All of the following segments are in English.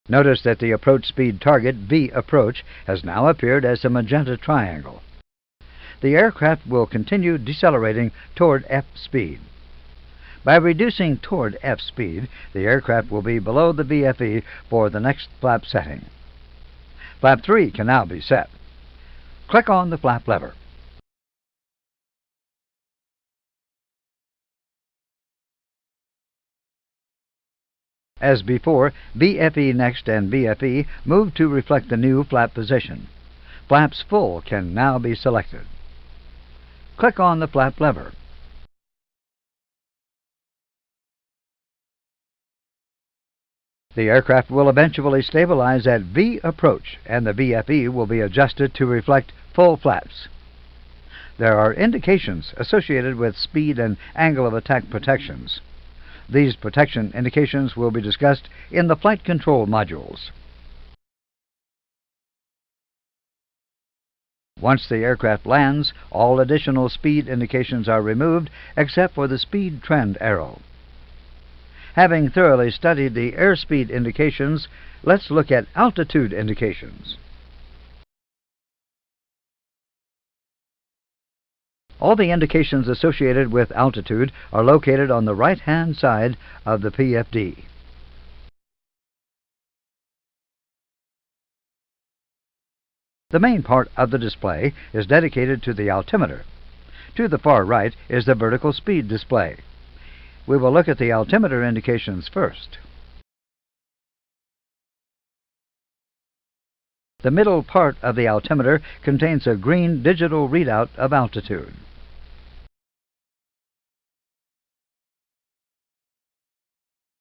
Notice that the approach speed target, V approach, has now appeared as a magenta triangle. The aircraft will continue decelerating toward F speed. By reducing toward F speed, the aircraft will be below the VFE for the next flap setting. Flap 3 can now be set. Click on the flap lever. As before, VFE next and VFE move to reflect the new flap position. Flaps full can now be selected. Click on the flap lever. The aircraft will eventually stabilize at V approach, and the VFE will be adjusted to reflect full flaps. There are indications associated with speed and angle of attack protections. These protection indications will be discussed in the flight control modules. Once the aircraft lands, all additional speed indications are removed except for the speed trend arrow. Having thoroughly studied the airspeed indications, let's look at altitude indications. All the indications associated with altitude are located on the right-hand side of the PFD. The main part of the display is dedicated to the altimeter. To the far right is the vertical speed display. We will look at the altimeter indications first. The middle part of the altimeter contains a green digital readout of altitude.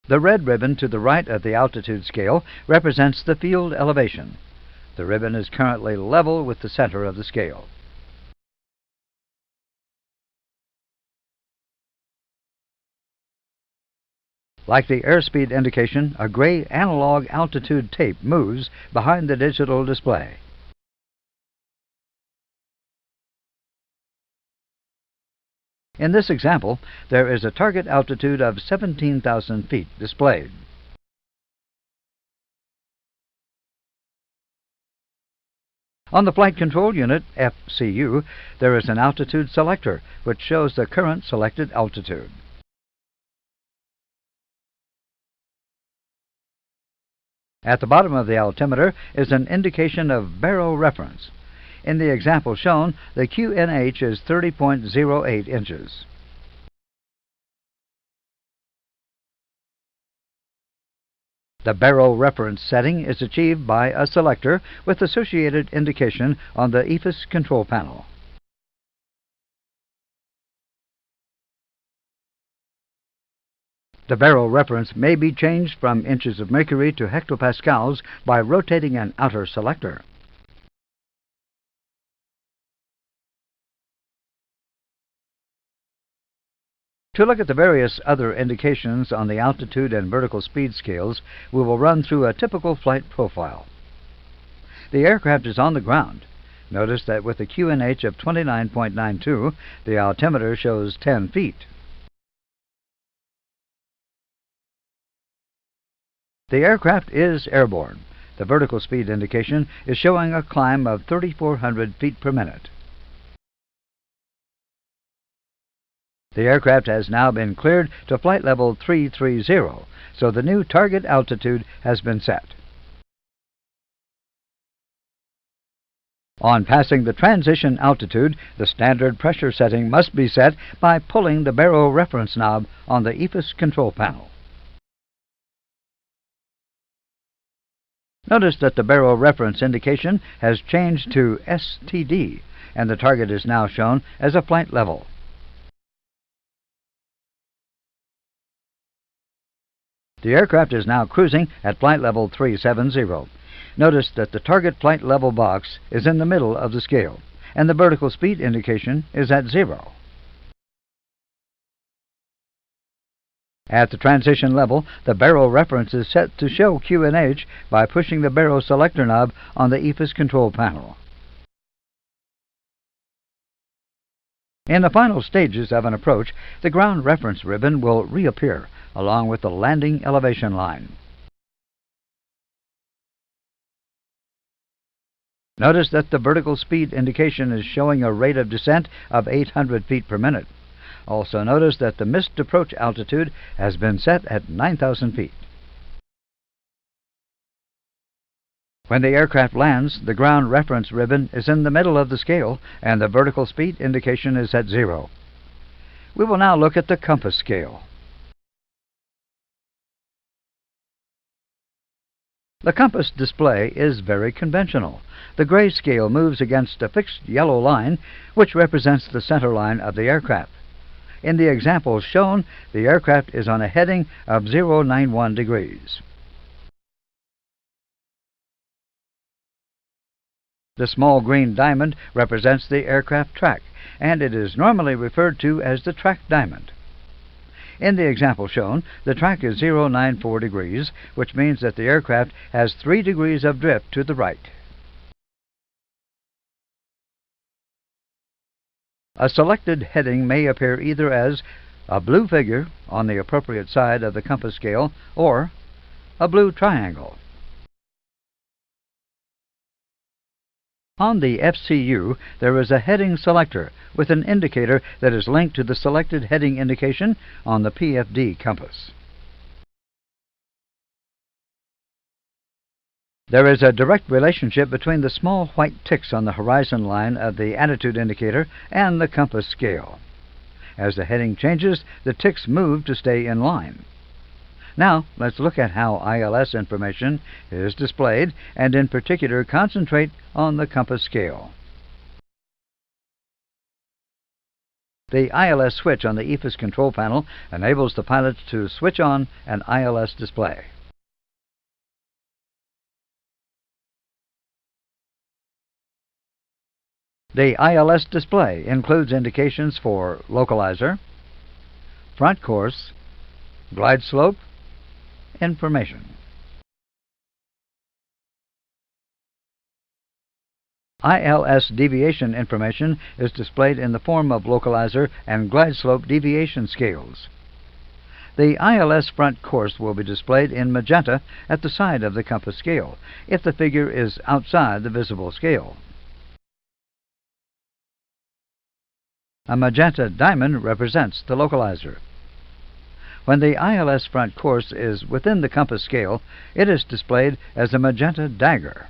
The red ribbon to the right of the altitude scale represents the field elevation. The ribbon is currently level with the center of the scale. Like the airspeed indication, a gray analog altitude tape moves behind the digital display. In this example, there is a target altitude of 17,000 feet displayed. On the Flight Control Unit, FCU, there is an altitude selector, which shows the current selected altitude. At the bottom of the altimeter is an indication of baro reference. In the example shown, the QNH is 30.08 inches. The baro reference setting is achieved by a selector with associated indication on the EFIS control panel. The baro reference may be changed from inches of mercury to hectopascals by rotating an outer selector. To look at the various other indications on the altitude and vertical speed scales, we will run through a typical flight profile. The aircraft is on the ground. Notice that with a QNH of 29.92, the altimeter shows 10 feet. The aircraft is airborne. The vertical speed indication is showing a climb of 3,400 feet per minute. The aircraft has now been cleared to flight level 330, so the new target altitude has been set. On passing the transition altitude, the standard pressure setting must be set by pulling the baro reference knob on the EFIS control panel. Notice that the baro reference indication has changed to STD, and the target is now shown as a flight level. The aircraft is now cruising at flight level 370. Notice that the target flight level box is in the middle of the scale, and the vertical speed indication is at 0. At the transition level, the baro reference is set to show QNH by pushing the baro selector knob on the EFIS control panel. In the final stages of an approach, the ground reference ribbon will reappear, along with the landing elevation line. Notice that the vertical speed indication is showing a rate of descent of 800 feet per minute. Also notice that the missed approach altitude has been set at 9,000 feet. When the aircraft lands, the ground reference ribbon is in the middle of the scale and the vertical speed indication is at 0. We will now look at the compass scale. The compass display is very conventional. The gray scale moves against a fixed yellow line, which represents the center line of the aircraft. In the example shown, the aircraft is on a heading of 091 degrees. The small green diamond represents the aircraft track, and it is normally referred to as the track diamond. In the example shown, the track is 094 degrees, which means that the aircraft has 3 degrees of drift to the right. A selected heading may appear either as a blue figure on the appropriate side of the compass scale or a blue triangle. On the FCU, there is a heading selector with an indicator that is linked to the selected heading indication on the PFD compass. There is a direct relationship between the small white ticks on the horizon line of the attitude indicator and the compass scale. As the heading changes, the ticks move to stay in line. Now, let's look at how ILS information is displayed, and in particular concentrate on the compass scale. The ILS switch on the EFIS control panel enables the pilots to switch on an ILS display. The ILS display includes indications for localizer, front course, glide slope, information. ILS deviation information is displayed in the form of localizer and glide slope deviation scales. The ILS front course will be displayed in magenta at the side of the compass scale if the figure is outside the visible scale. A magenta diamond represents the localizer. When the ILS front course is within the compass scale, it is displayed as a magenta dagger.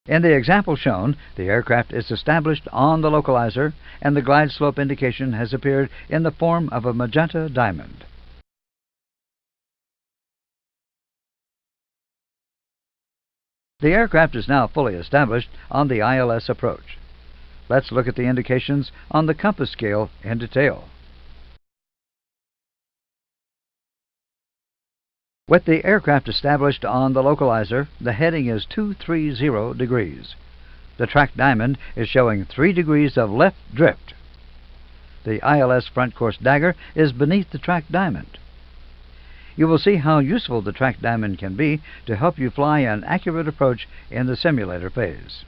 In the example shown, the aircraft is established on the localizer, and the glide slope indication has appeared in the form of a magenta diamond. The aircraft is now fully established on the ILS approach. Let's look at the indications on the compass scale in detail. With the aircraft established on the localizer, the heading is 230 degrees. The track diamond is showing 3 degrees of left drift. The ILS front course dagger is beneath the track diamond. You will see how useful the track diamond can be to help you fly an accurate approach in the simulator phase.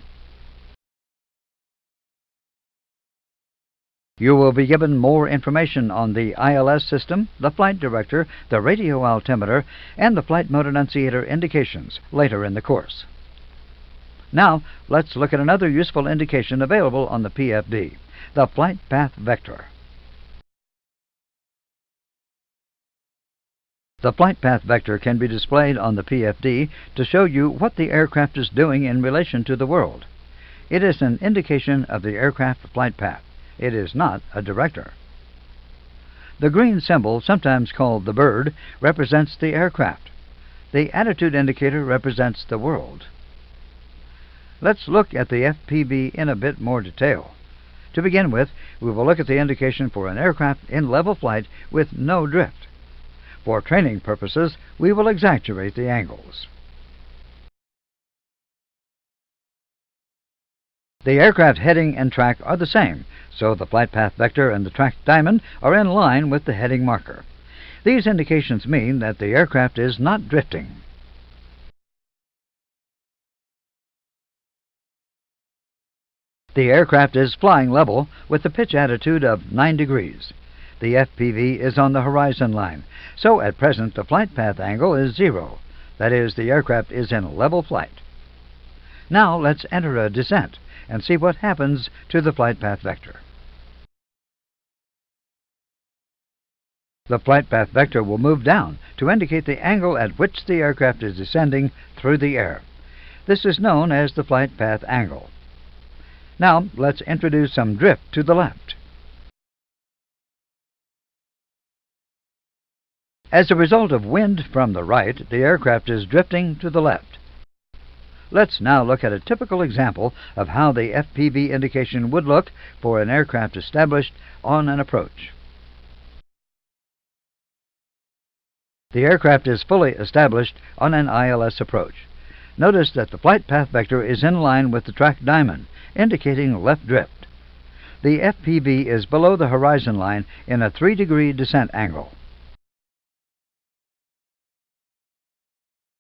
You will be given more information on the ILS system, the flight director, the radio altimeter, and the flight mode annunciator indications later in the course. Now, let's look at another useful indication available on the PFD, the flight path vector. The flight path vector can be displayed on the PFD to show you what the aircraft is doing in relation to the world. It is an indication of the aircraft flight path. It is not a director. The green symbol, sometimes called the bird, represents the aircraft. The attitude indicator represents the world. Let's look at the FPV in a bit more detail. To begin with, we will look at the indication for an aircraft in level flight with no drift. For training purposes, we will exaggerate the angles. The aircraft heading and track are the same, so the flight path vector and the track diamond are in line with the heading marker. These indications mean that the aircraft is not drifting. The aircraft is flying level with the pitch attitude of 9 degrees. The FPV is on the horizon line, so at present the flight path angle is 0. That is, the aircraft is in level flight. Now let's enter a descent and see what happens to the flight path vector. The flight path vector will move down to indicate the angle at which the aircraft is descending through the air. This is known as the flight path angle. Now let's introduce some drift to the left. As a result of wind from the right, the aircraft is drifting to the left. Let's now look at a typical example of how the FPV indication would look for an aircraft established on an approach. The aircraft is fully established on an ILS approach. Notice that the flight path vector is in line with the track diamond, indicating left drift. The FPV is below the horizon line in a 3-degree descent angle.